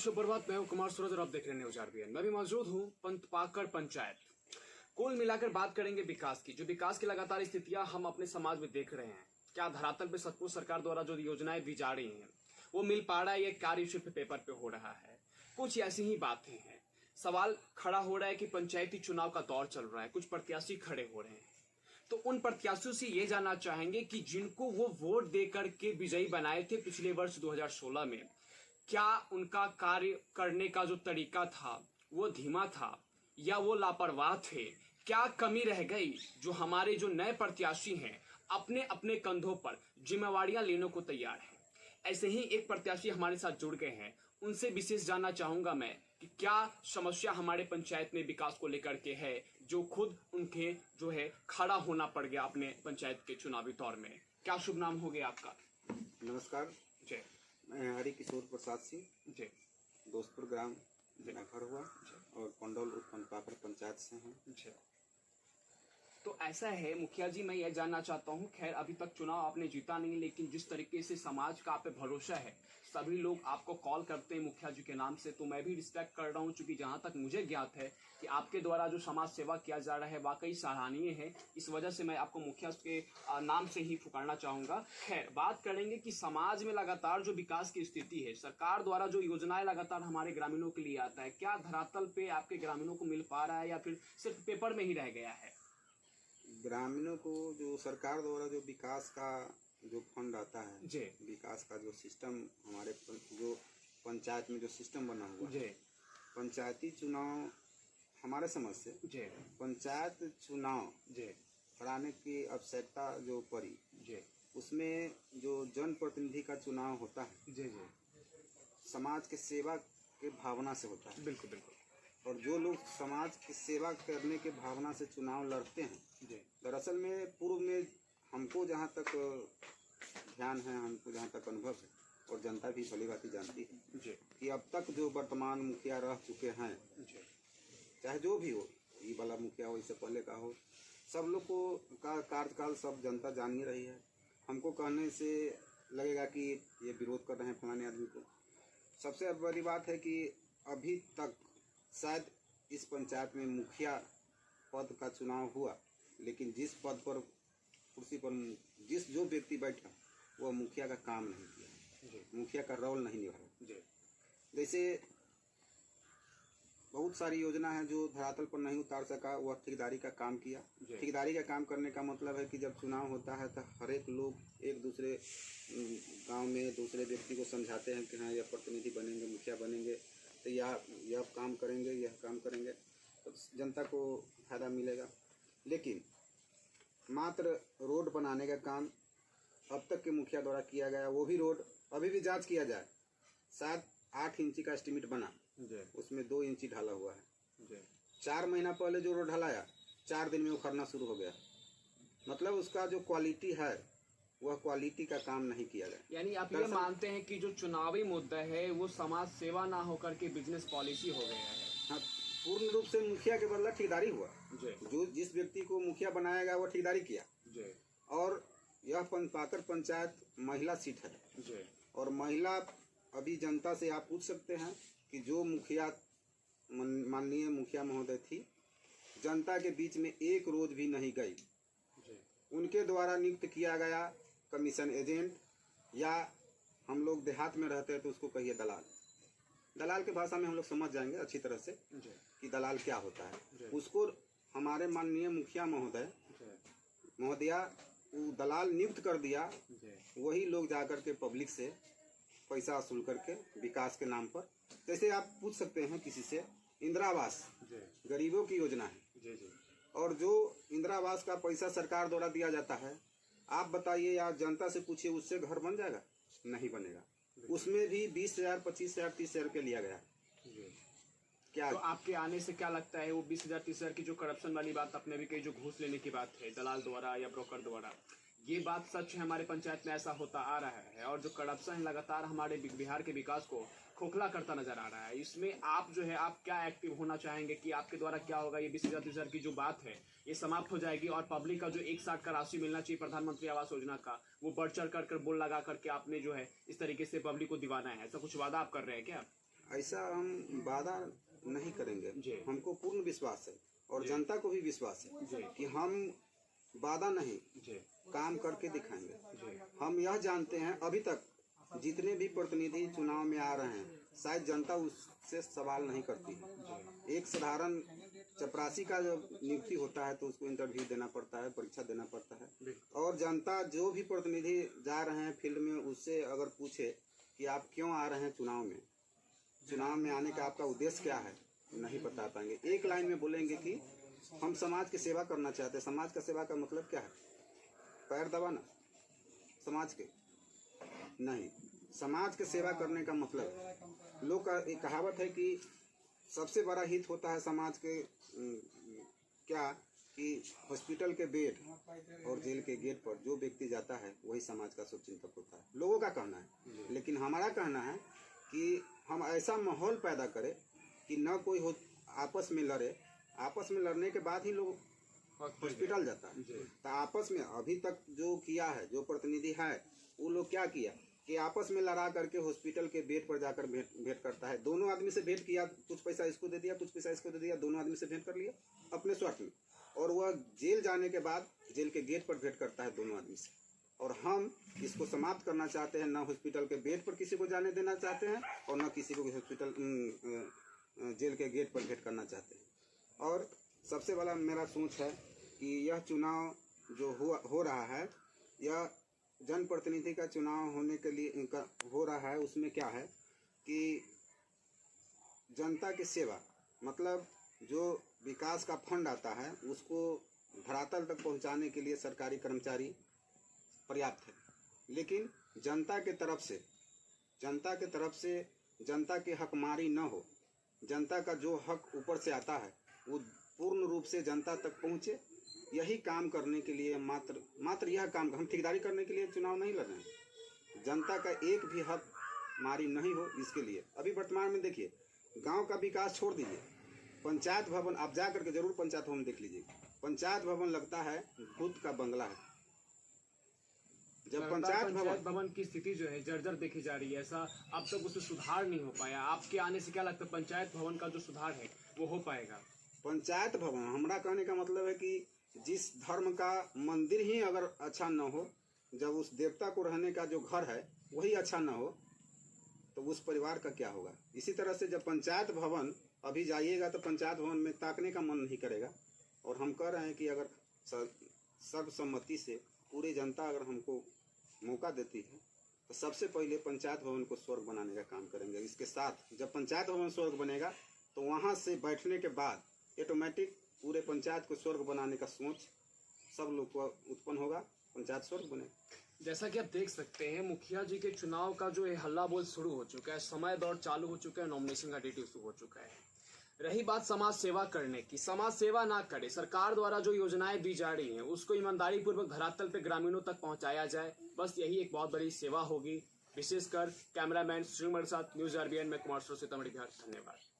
शुभ प्रभात। मैं हूं कुमार सूरज और आप देख रहे हैं न्यूज आरबीएन। मैं भी मौजूद हूं पंतपाकड़ पंचायत। कुल मिलाकर बात करेंगे विकास की। जो विकास की लगातार स्थितियां हम अपने समाज में देख रहे हैं, क्या धरातल पे सचमुच सरकार द्वारा जो योजनाएं दी जा रही हैं वो मिल पा रहा है, ये कार्य सिर्फ पेपर पे हो रहा है? कुछ ऐसी ही बातें हैं। सवाल खड़ा हो रहा है कि पंचायती चुनाव का दौर चल रहा है, कुछ प्रत्याशी खड़े हो रहे हैं, तो उन प्रत्याशियों से ये जानना चाहेंगे कि जिनको वो वोट देकर के विजयी बनाए थे पिछले वर्ष 2016 में, क्या उनका कार्य करने का जो तरीका था वो धीमा था या वो लापरवाह थे? क्या कमी रह गई जो हमारे जो नए प्रत्याशी हैं अपने अपने कंधों पर जिम्मेवारियां लेने को तैयार हैं? ऐसे ही एक प्रत्याशी हमारे साथ जुड़ गए हैं, उनसे विशेष जानना चाहूंगा मैं कि क्या समस्या हमारे पंचायत में विकास को लेकर के है, जो खुद उनके जो है खड़ा होना पड़ गया अपने पंचायत के चुनावी दौर में। क्या शुभ नाम हो गया आपका? नमस्कार जय। मैं हरि किशोर प्रसाद सिंह जय। दोस्तपुर ग्राम मेरा घर हुआ और पंडौल पंतपाकड़ पंचायत से हैं। जय। तो ऐसा है मुखिया जी, मैं यह जानना चाहता हूं, खैर अभी तक चुनाव आपने जीता नहीं, लेकिन जिस तरीके से समाज का आप पे भरोसा है, सभी लोग आपको कॉल करते हैं मुखिया जी के नाम से, तो मैं भी रिस्पेक्ट कर रहा हूं, क्योंकि जहां तक मुझे ज्ञात है कि आपके द्वारा जो समाज सेवा किया जा रहा है वाकई सराहनीय है। इस वजह से मैं आपको मुखिया के नाम से ही पुकारना चाहूंगा। खैर बात करेंगे कि समाज में लगातार जो विकास की स्थिति है, सरकार द्वारा जो योजनाएं लगातार हमारे ग्रामीणों के लिए आता है, क्या धरातल पे आपके ग्रामीणों को मिल पा रहा है या फिर सिर्फ पेपर में ही रह गया है? ग्रामीणों को जो सरकार द्वारा जो विकास का जो फंड आता है, जी, विकास का जो सिस्टम हमारे जो पंचायत में जो सिस्टम बना हुआ है, पंचायती चुनाव हमारे समझ से पंचायत चुनाव कराने की आवश्यकता जो पड़ी, उसमें जो जनप्रतिनिधि का चुनाव होता है समाज के सेवा के भावना से होता है। बिल्कुल बिल्कुल। और जो लोग समाज की सेवा करने के भावना से चुनाव लड़ते हैं, दरअसल में पूर्व में हमको जहाँ तक ध्यान है, हमको जहाँ तक अनुभव है और जनता भी भली भांति जानती है कि अब तक जो वर्तमान मुखिया रह चुके हैं, चाहे जो भी हो, ये वाला मुखिया हो, इससे पहले का हो, सब लोग को का कार्यकाल सब जनता जान ही रही है। हमको कहने से लगेगा कि ये विरोध कर रहे हैं फलाने आदमी को। सबसे बड़ी बात है कि अभी तक शायद इस पंचायत में मुखिया पद का चुनाव हुआ, लेकिन जिस पद पर कुर्सी पर जिस जो व्यक्ति बैठा वह मुखिया का काम नहीं किया, मुखिया का रोल नहीं निभाया। जैसे बहुत सारी योजना है जो धरातल पर नहीं उतार सका, वह ठेकेदारी का काम किया। ठेकेदारी का काम करने का मतलब है कि जब चुनाव होता है तो हर एक लोग एक दूसरे गांव में दूसरे व्यक्ति को समझाते हैं कि हाँ यह प्रतिनिधि बनेंगे, मुखिया बनेंगे, तो यह काम करेंगे, यह काम करेंगे, तो जनता को फायदा मिलेगा। लेकिन मात्र रोड बनाने का काम अब तक के मुखिया द्वारा किया गया, वो भी रोड अभी भी जांच किया जाए, शायद 8 इंची का एस्टीमेट बना, उसमें 2 इंची ढाला हुआ है। 4 महीना पहले जो रोड ढलाया 4 दिन में उखड़ना शुरू हो गया। मतलब उसका जो क्वालिटी है वह क्वालिटी का काम नहीं किया गया। यानी आप ये मानते हैं कि जो चुनावी मुद्दा है वो समाज सेवा ना होकर के बिजनेस पॉलिसी हो गया है? हाँ, पूर्ण रूप से मुखिया के बदला ठेकेदारी हुआ। जो जिस व्यक्ति को मुखिया बनाया गया वो ठेकेदारी किया। और यह पंतपाकड़ पंचायत महिला सीट है और महिला, अभी जनता से आप पूछ सकते हैं कि जो मुखिया माननीय मुखिया महोदय थी, जनता के बीच में एक रोज भी नहीं गई। उनके द्वारा नियुक्त किया गया कमीशन एजेंट, या हम लोग देहात में रहते हैं तो उसको कहिए दलाल। दलाल के भाषा में हम लोग समझ जाएंगे अच्छी तरह से कि दलाल क्या होता है। उसको हमारे माननीय मुखिया महोदया वो दलाल नियुक्त कर दिया। वही लोग जाकर के पब्लिक से पैसा वसूल करके विकास के नाम पर, जैसे आप पूछ सकते हैं किसी से, इंदिरा आवास गरीबों की योजना है, और जो इंदिरा आवास का पैसा सरकार द्वारा दिया जाता है, आप बताइए या जनता से पूछिए, उससे घर बन जाएगा? नहीं बनेगा। उसमें भी 20,000, 25,000, 30,000 के लिया गया। क्या तो आपके आने से क्या लगता है वो 20,000, 30,000 की जो करप्शन वाली बात आपने भी कही, जो घूस लेने की बात है दलाल द्वारा या ब्रोकर द्वारा, ये बात सच है? हमारे पंचायत में ऐसा होता आ रहा है और जो करप्शन है लगातार हमारे बिहार के विकास को खोखला करता नजर आ रहा है। इसमें आप जो है आप क्या एक्टिव होना चाहेंगे कि आपके द्वारा क्या होगा? ये 20,000, 30,000 की जो बात है ये समाप्त हो जाएगी और पब्लिक का जो 1/60 का राशि मिलना चाहिए प्रधानमंत्री आवास योजना का, वो बढ़ चढ़ कर बोल लगा करके आपने जो है इस तरीके से पब्लिक को दिवाना है, ऐसा कुछ वादा आप कर रहे हैं क्या? ऐसा हम वादा नहीं करेंगे। हमको पूर्ण विश्वास है और जनता को भी विश्वास है कि हम वादा नहीं काम करके दिखाएंगे। हम यह जानते हैं अभी तक जितने भी प्रतिनिधि चुनाव में आ रहे हैं शायद जनता उससे सवाल नहीं करती है। एक साधारण चपरासी का जब नियुक्ति होता है तो उसको इंटरव्यू देना पड़ता है, परीक्षा देना पड़ता है। और जनता जो भी प्रतिनिधि जा रहे हैं फील्ड में उससे अगर पूछे कि आप क्यों आ रहे हैं चुनाव में आने का आपका उद्देश्य क्या है, नहीं बता पाएंगे। एक लाइन में बोलेंगे कि हम समाज की सेवा करना चाहते हैं। समाज का सेवा का मतलब क्या है? पैर दबाना समाज के नहीं। समाज के सेवा करने का मतलब, लोग का एक कहावत है कि सबसे बड़ा हित होता है समाज के क्या कि हॉस्पिटल के बेड और जेल के गेट पर जो व्यक्ति जाता है वही समाज का शुभचिंतक होता है, लोगों का कहना है। लेकिन हमारा कहना है कि हम ऐसा माहौल पैदा करें कि न कोई हो आपस में लड़े। आपस में लड़ने के बाद ही लोग हॉस्पिटल जाता है। तो आपस में अभी तक जो किया है, जो प्रतिनिधि है, वो लोग क्या किया कि आपस में लड़ा करके हॉस्पिटल के बेड पर जाकर भेंट करता है। दोनों आदमी से भेंट किया, कुछ पैसा इसको दे दिया, कुछ पैसा इसको दे दिया, दोनों आदमी से भेंट कर लिया अपने स्वार्थ में। और वह जेल जाने के बाद जेल के गेट पर भेंट करता है दोनों आदमी से। और हम इसको समाप्त करना चाहते हैं। न हॉस्पिटल के बेड पर किसी को जाने देना चाहते हैं और न किसी को हॉस्पिटल जेल के गेट पर भेंट करना चाहते हैं। और सबसे बड़ा मेरा सोच है कि यह चुनाव जो हो रहा है, यह जनप्रतिनिधि का चुनाव होने के लिए हो रहा है। उसमें क्या है कि जनता की सेवा, मतलब जो विकास का फंड आता है उसको धरातल तक पहुंचाने के लिए सरकारी कर्मचारी पर्याप्त है। लेकिन जनता के तरफ से जनता की हकमारी न हो। जनता का जो हक ऊपर से आता है वो पूर्ण रूप से जनता तक पहुंचे। यही काम करने के लिए मात्र यह काम, हम ठेकेदारी करने के लिए चुनाव नहीं लड़ रहे हैं। जनता का एक भी हक मारी नहीं हो, इसके लिए अभी वर्तमान में देखिए, गांव का विकास छोड़ दीजिए, पंचायत भवन आप जा करके जरूर पंचायत भवन देख लीजिए। पंचायत भवन लगता है खुद का बंगला है। जब पंचायत भवन की स्थिति जो है जर्जर देखी जा रही है, ऐसा अब तक उसमें सुधार नहीं हो पाया। आपके आने से क्या लगता है पंचायत भवन का जो सुधार है वो हो पाएगा? पंचायत भवन, हमारा कहने का मतलब है कि जिस धर्म का मंदिर ही अगर अच्छा न हो, जब उस देवता को रहने का जो घर है वही अच्छा न हो, तो उस परिवार का क्या होगा? इसी तरह से जब पंचायत भवन अभी जाइएगा तो पंचायत भवन में ताकने का मन नहीं करेगा। और हम कह रहे हैं कि अगर सर्वसम्मति से पूरी जनता अगर हमको मौका देती है तो सबसे पहले पंचायत भवन को स्वर्ग बनाने का काम करेंगे। इसके साथ जब पंचायत भवन स्वर्ग बनेगा तो वहाँ से बैठने के बाद ऑटोमेटिक पूरे पंचायत को स्वर्ग बनाने का सोच सब लोग को उत्पन्न होगा, पंचायत स्वर्ग बनेगा। जैसा कि आप देख सकते हैं मुखिया जी के चुनाव का जो हल्ला बोल शुरू हो चुका है, समय दौर चालू हो चुका है, नॉमिनेशन का डेट शुरू हो चुका है। रही बात समाज सेवा करने की, समाज सेवा ना करे, सरकार द्वारा जो योजनाएं दी जा रही हैं उसको ईमानदारी पूर्वक धरातल पे ग्रामीणों तक पहुंचाया जाए, बस यही एक बहुत बड़ी सेवा होगी। विशेषकर कैमरामैन श्रीमण साथ न्यूज RBN में कुमार सीतामढ़ी बिहार। धन्यवाद।